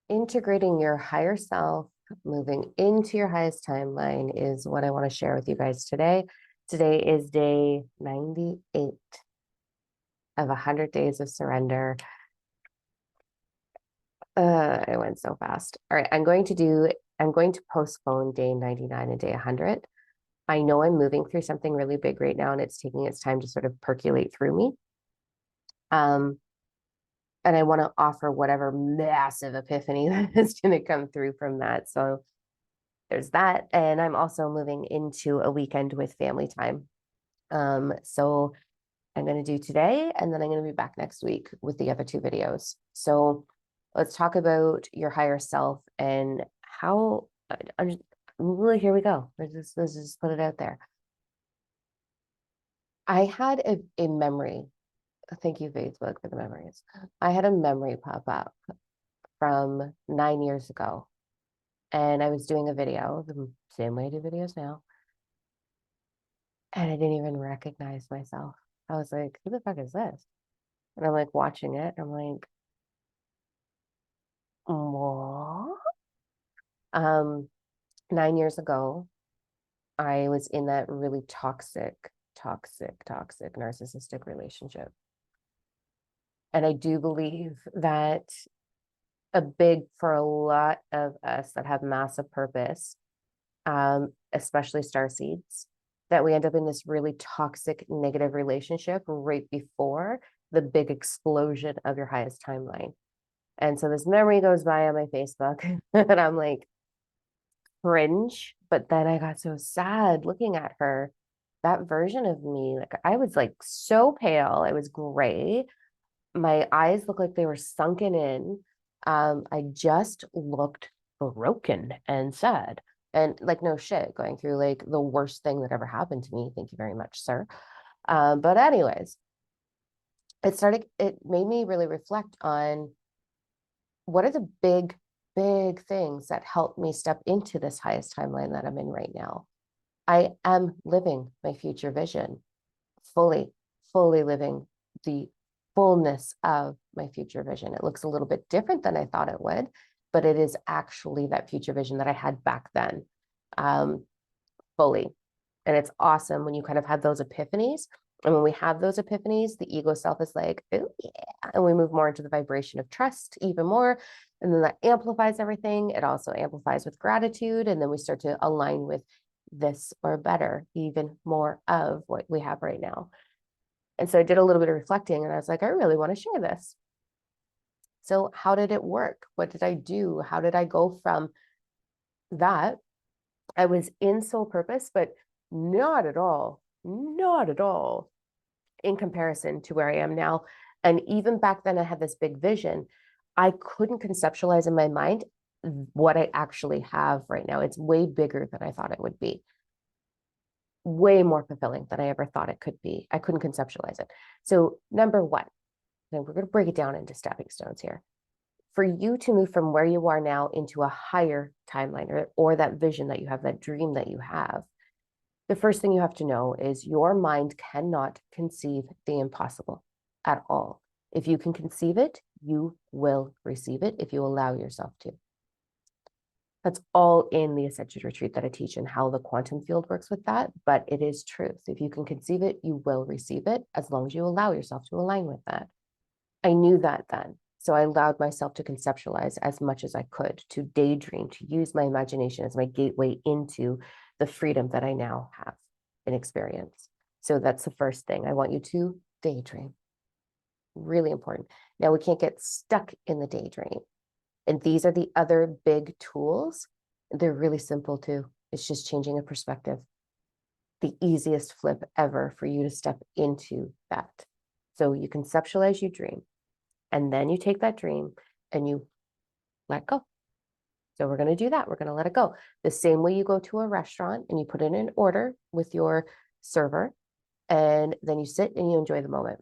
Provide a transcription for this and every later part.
Integrating your higher self, moving into your highest timeline is what I want to share with you guys today. Today is day 98 of 100 days of surrender. I went so fast. All right, I'm going to postpone day 99 and day 100. I know I'm moving through something really big right now, and it's taking its time to sort of percolate through me. Um, and I want to offer whatever massive epiphany that is going to come through from that. So there's that. And I'm also moving into a weekend with family time. So I'm going to do today, and then I'm going to be back next week with the other two videos. So let's talk about your higher self and how I'm just, really, here we go. Let's just put it out there. I had a memory. Thank you, Facebook, for the memories. I had a memory pop up from 9 years ago, and I was doing a video, the same way I do videos now, and I didn't even recognize myself. I was like, who the fuck is this? And I'm like watching it. I'm like, what? Um, 9 years ago, I was in that really toxic narcissistic relationship. And I do believe that for a lot of us that have massive purpose, especially starseeds, that we end up in this really toxic, negative relationship right before the big explosion of your highest timeline. And so this memory goes by on my Facebook, and I'm like, cringe. But then I got so sad looking at her, that version of me. Like, I was like so pale, I was gray. My eyes looked like they were sunken in. I just looked broken and sad. And like, no shit, going through like the worst thing that ever happened to me. Thank you very much, sir. But anyways, it made me really reflect on what are the big things that help me step into this highest timeline that I'm in right now. I am living my future vision, fully, fully living the fullness of my future vision. It looks a little bit different than I thought it would, but it is actually that future vision that I had back then, um, fully. And it's awesome when you kind of have those epiphanies. And when we have those epiphanies, the ego self is like, oh, yeah. And we move more into the vibration of trust even more. And then that amplifies everything. It also amplifies with gratitude. And then we start to align with this or better, even more of what we have right now. And so I did a little bit of reflecting, and I was like, I really want to share this. So, how did it work? What did I do? How did I go from that? I was in soul purpose, but not at all in comparison to where I am now. And even back then, I had this big vision. I couldn't conceptualize in my mind what I actually have right now. It's way bigger than I thought it would be, way more fulfilling than I ever thought it could be. I couldn't conceptualize it. So, number one, then we're going to break it down into stepping stones here. For you to move from where you are now into a higher timeline, or that vision that you have, that dream that you have, the first thing you have to know is your mind cannot conceive the impossible at all. If you can conceive it, you will receive it if you allow yourself to. That's all in the Ascension Retreat that I teach and how the quantum field works with that. But it is truth. If you can conceive it, you will receive it as long as you allow yourself to align with that. I knew that then. So I allowed myself to conceptualize as much as I could, to daydream, to use my imagination as my gateway into the freedom that I now have in experience. So that's the first thing. I want you to daydream. Really important. Now, we can't get stuck in the daydream. And these are the other big tools. They're really simple too. It's just changing a perspective. The easiest flip ever for you to step into that. So you conceptualize, you dream, and then you take that dream and you let go. So we're going to do that. We're going to let it go. The same way you go to a restaurant and you put in an order with your server, and then you sit and you enjoy the moment.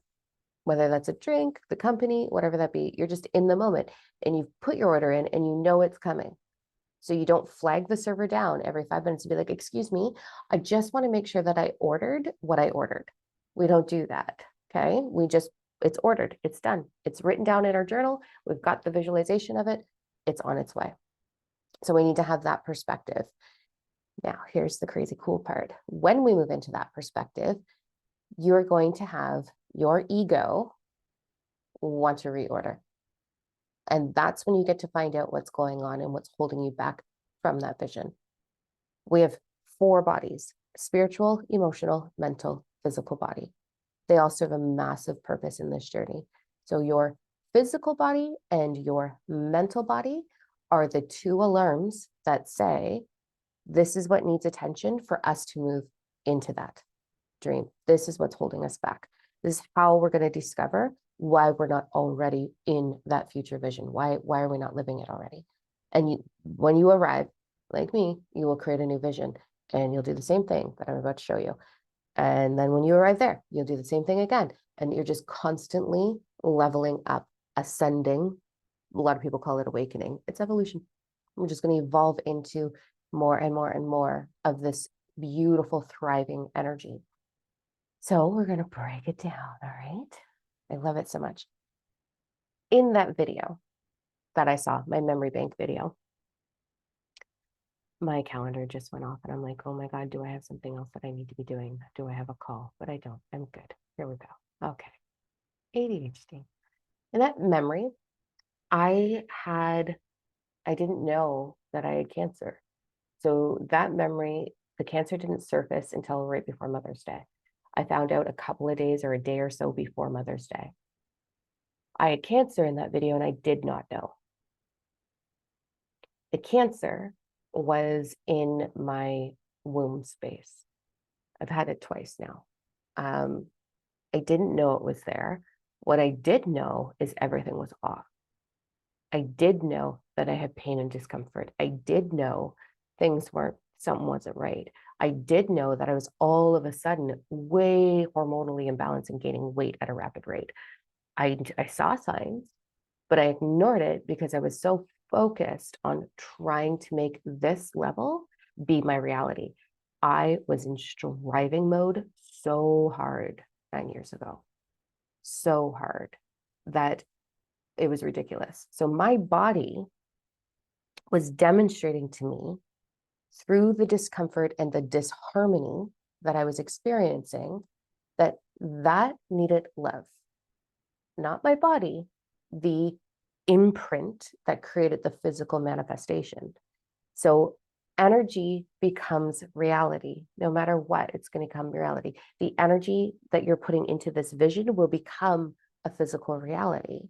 Whether that's a drink, the company, whatever that be, you're just in the moment and you put your order in and you know it's coming. So you don't flag the server down every 5 minutes and be like, excuse me, I just want to make sure that I ordered what I ordered. We don't do that. Okay. It's ordered, it's done, it's written down in our journal. We've got the visualization of it. it's on its way. So we need to have that perspective. Now, here's the crazy cool part. When we move into that perspective, you're going to have your ego want to reorder. And that's when you get to find out what's going on and what's holding you back from that vision. We have 4 bodies: spiritual, emotional, mental, physical body. They all serve a massive purpose in this journey. So your physical body and your mental body are the 2 alarms that say, this is what needs attention for us to move into that dream. This is what's holding us back. This is how we're going to discover why we're not already in that future vision. Why are we not living it already? And when you arrive, like me, you will create a new vision and you'll do the same thing that I'm about to show you. And then when you arrive there, you'll do the same thing again. And you're just constantly leveling up, ascending. A lot of people call it awakening. It's evolution. We're just going to evolve into more and more and more of this beautiful, thriving energy. So we're going to break it down, all right? I love it so much. In that video that I saw, my memory bank video, my calendar just went off and I'm like, oh my God, do I have something else that I need to be doing? Do I have a call? But I don't. I'm good. Here we go. Okay. ADHD. In that memory, I didn't know that I had cancer. So that memory, the cancer didn't surface until right before Mother's Day. I found out a couple of days or a day or so before Mother's Day. I had cancer in that video and I did not know. The cancer was in my womb space. I've had it twice now. I didn't know it was there. What I did know is everything was off. I did know that I had pain and discomfort. I did know something wasn't right. I did know that I was all of a sudden way hormonally imbalanced and gaining weight at a rapid rate. I saw signs, but I ignored it because I was so focused on trying to make this level be my reality. I was in striving mode so hard 9 years ago, so hard that it was ridiculous. So my body was demonstrating to me through the discomfort and the disharmony that I was experiencing that needed love. Not my body, the imprint that created the physical manifestation. So energy becomes reality. No matter what, it's going to become reality. The energy that you're putting into this vision will become a physical reality.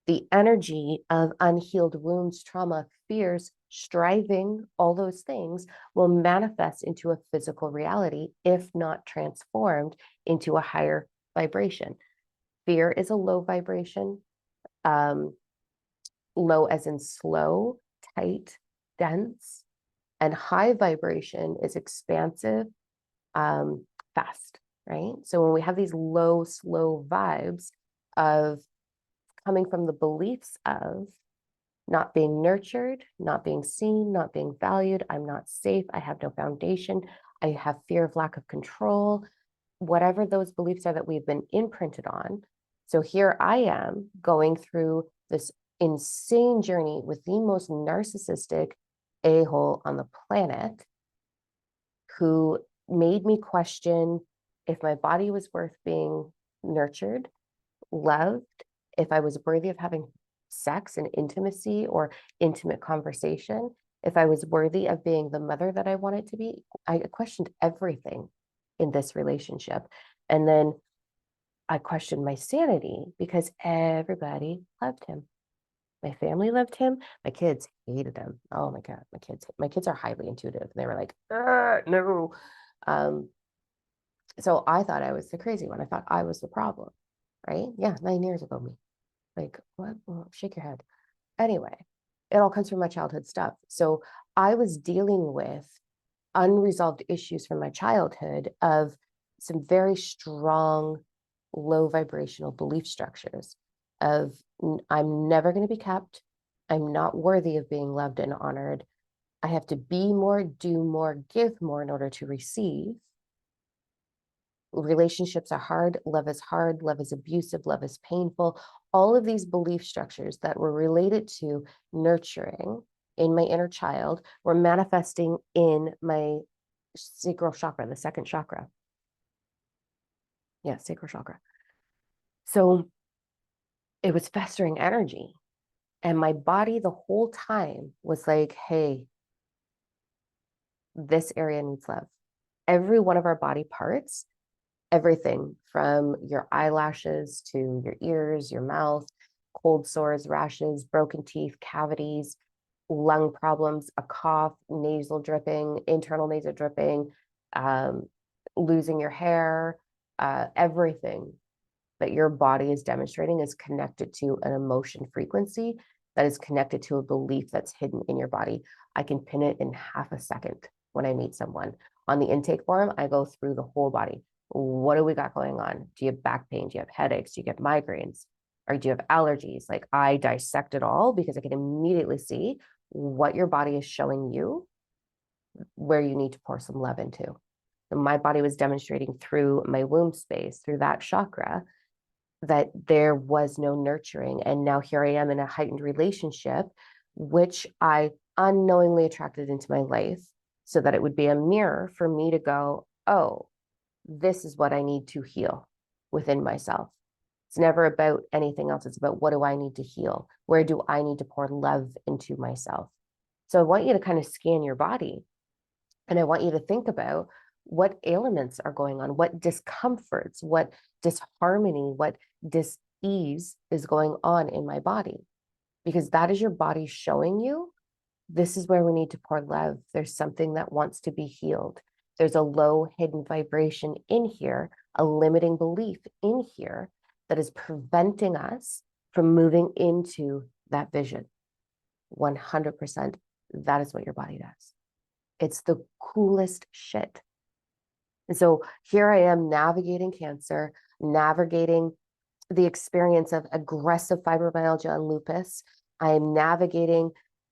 The energy of unhealed wounds, trauma, fears, striving, all those things will manifest into a physical reality if not transformed into a higher vibration. Fear is a low vibration, low as in slow, tight, dense, and high vibration is expansive, fast, right? So when we have these low, slow vibes of coming from the beliefs of not being nurtured, not being seen, not being valued, I'm not safe, I have no foundation, I have fear of lack of control, whatever those beliefs are that we've been imprinted on. So here I am going through this insane journey with the most narcissistic a-hole on the planet who made me question if my body was worth being nurtured, loved, if I was worthy of having sex and intimacy or intimate conversation, if I was worthy of being the mother that I wanted to be. I questioned everything in this relationship. And then I questioned my sanity because everybody loved him. My family loved him. My kids hated him. Oh my God, my kids are highly intuitive. And they were like, no. So I thought I was the crazy one. I thought I was the problem, right? Yeah, 9 years ago, me. Like, what? Well, shake your head. Anyway, it all comes from my childhood stuff. So I was dealing with unresolved issues from my childhood of some very strong, low vibrational belief structures of I'm never going to be kept. I'm not worthy of being loved and honored. I have to be more, do more, give more in order to receive. relationships are hard, love is hard, love is abusive, love is painful. All of these belief structures that were related to nurturing in my inner child were manifesting in my sacral chakra, the second chakra. Yeah, sacral chakra. So it was festering energy. And my body the whole time was like, hey, this area needs love. Every one of our body parts, everything from your eyelashes to your ears, your mouth, cold sores, rashes, broken teeth, cavities, lung problems, a cough, nasal dripping, internal nasal dripping, um, losing your hair, everything that your body is demonstrating is connected to an emotion frequency that is connected to a belief that's hidden in your body. I can pin it in half a second when I meet someone. On the intake form, I go through the whole body. What do we got going on? Do you have back pain? Do you have headaches? Do you get migraines? Or do you have allergies? Like I dissect it all because I can immediately see what your body is showing you where you need to pour some love into. And my body was demonstrating through my womb space, through that chakra, that there was no nurturing. And now here I am in a heightened relationship, which I unknowingly attracted into my life so that it would be a mirror for me to go, oh, this is what I need to heal within myself. It's never about anything else. It's about what do I need to heal? Where do I need to pour love into myself? So I want you to kind of scan your body and I want you to think about what ailments are going on, what discomforts, what disharmony, what dis-ease is going on in my body. Because that is your body showing you this is where we need to pour love. There's something that wants to be healed. There's a low hidden vibration in here, a limiting belief in here that is preventing us from moving into that vision. 100%. That is what your body does. It's the coolest shit. And so here I am navigating cancer, navigating the experience of aggressive fibromyalgia and lupus. I am navigating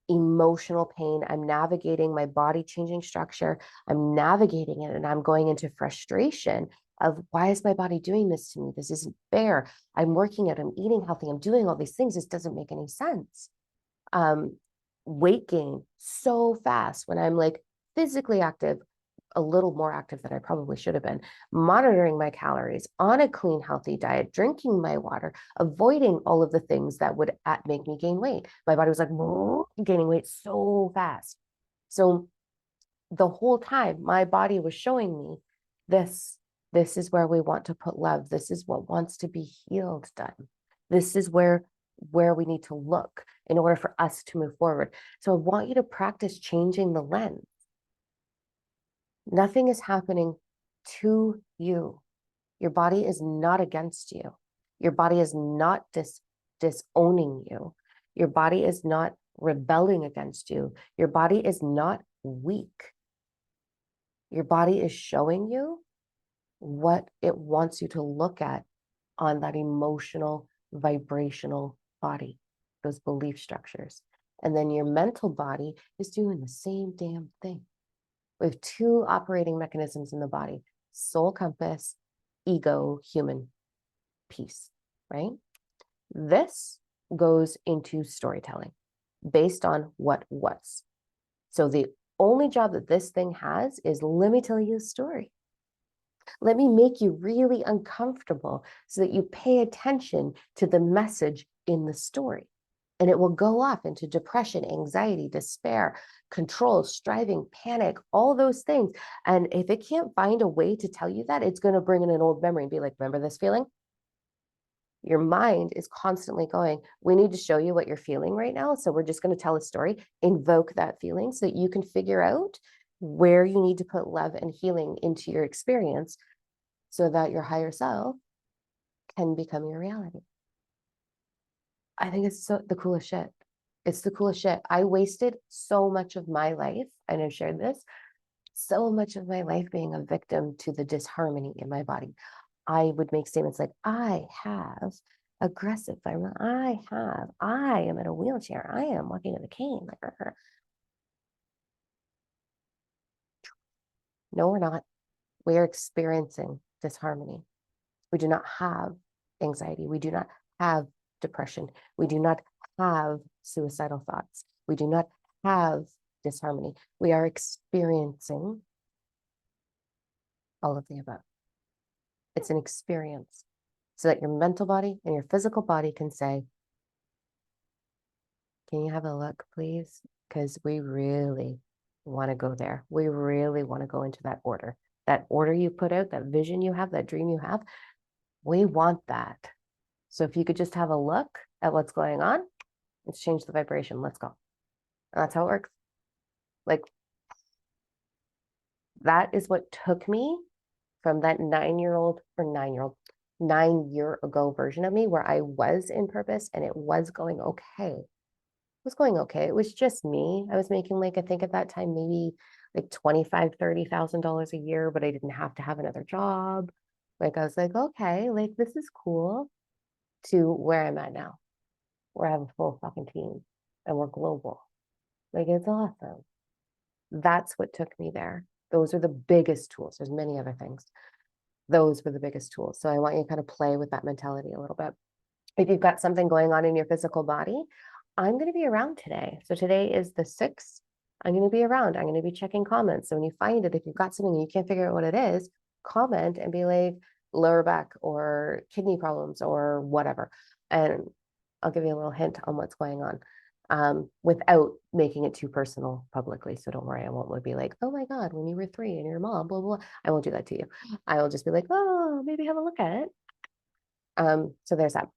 emotional pain. I'm navigating my body changing structure. I'm navigating it and I'm going into frustration of why is my body doing this to me? This isn't fair. I'm working out, I'm eating healthy, I'm doing all these things. This doesn't make any sense. Weight gain so fast when I'm like physically active, a little more active than I probably should have been, monitoring my calories, on a clean, healthy diet, drinking my water, avoiding all of the things that would make me gain weight. My body was like gaining weight so fast. So the whole time, my body was showing me this. This is where we want to put love. This is what wants to be healed done. This is where we need to look in order for us to move forward. So I want you to practice changing the lens. Nothing is happening to you. Your body is not against you. Your body is not disowning you. Your body is not rebelling against you. Your body is not weak. Your body is showing you what it wants you to look at on that emotional, vibrational body, those belief structures. And then your mental body is doing the same damn thing. We have two operating mechanisms in the body: soul compass, ego, human piece, right? This goes into storytelling based on what was. So the only job that this thing has is, let me tell you a story. Let me make you really uncomfortable so that you pay attention to the message in the story. And it will go off into depression, anxiety, despair, control, striving, panic, all those things. And if it can't find a way to tell you that, it's going to bring in an old memory and be like, remember this feeling? Your mind is constantly going, we need to show you what you're feeling right now. So we're just going to tell a story, invoke that feeling so that you can figure out where you need to put love and healing into your experience so that your higher self can become your reality. I think it's the coolest shit. It's the coolest shit. I wasted so much of my life, and I've shared this, so much of my life being a victim to the disharmony in my body. I would make statements like, I have aggressive fibromyalgia. I am in a wheelchair. I am walking with a cane. Like, no, we're not. We are experiencing disharmony. We do not have anxiety. We do not have depression. We do not have suicidal thoughts. We do not have disharmony. We are experiencing all of the above. It's an experience so that your mental body and your physical body can say, can you have a look, please? Because we really want to go there. We really want to go into that order. That order you put out, that vision you have, that dream you have, we want that. So if you could just have a look at what's going on, let's change the vibration. Let's go. And that's how it works. Like, that is what took me from that 9-year-old or 9-year ago version of me where I was in purpose and it was going okay. It was going okay. It was just me. I was making like, I think at that time, maybe like $25,000-$30,000 a year, but I didn't have to have another job. Like I was like, okay, like this is cool, to where I'm at now, where I have a full fucking team and we're global. Like it's awesome. That's what took me there. Those are the biggest tools. There's many other things. Those were the biggest tools. So I want you to kind of play with that mentality a little bit. If you've got something going on in your physical body, I'm going to be around today. So today is the 6th. I'm going to be around. I'm going to be checking comments. So when you find it, if you've got something and you can't figure out what it is, comment and be like lower back or kidney problems or whatever. And I'll give you a little hint on what's going on, without making it too personal publicly. So don't worry, I won't be like, oh my God, when you were 3 and your mom, blah, blah, blah. I won't do that to you. I will just be like, oh, maybe have a look at it. So there's that.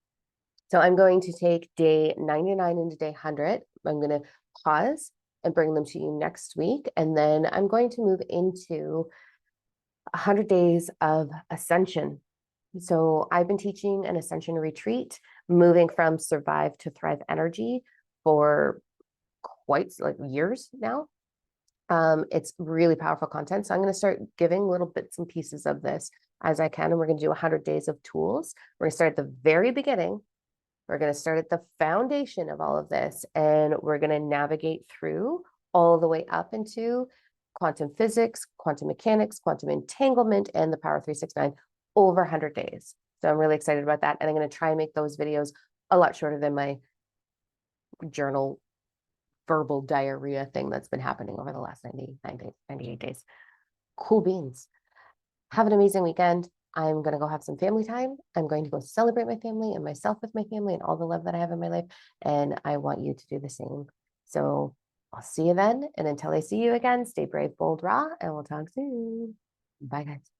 So I'm going to take day 99 into day 100. I'm going to pause and bring them to you next week. And then I'm going to move into 100 days of ascension. So I've been teaching an ascension retreat, moving from survive to thrive energy for quite like years now. It's really powerful content. So I'm going to start giving little bits and pieces of this as I can. And we're going to do 100 days of tools. We're going to start at the very beginning. We're going to start at the foundation of all of this, and we're going to navigate through all the way up into quantum physics, quantum mechanics, quantum entanglement, and the Power 369 over 100 days. So I'm really excited about that. And I'm going to try and make those videos a lot shorter than my journal verbal diarrhea thing that's been happening over the last 99 days, 98 days. Cool beans. Have an amazing weekend. I'm going to go have some family time. I'm going to go celebrate my family and myself with my family and all the love that I have in my life. And I want you to do the same. So I'll see you then. And until I see you again, stay brave, bold, raw, and we'll talk soon. Bye, guys.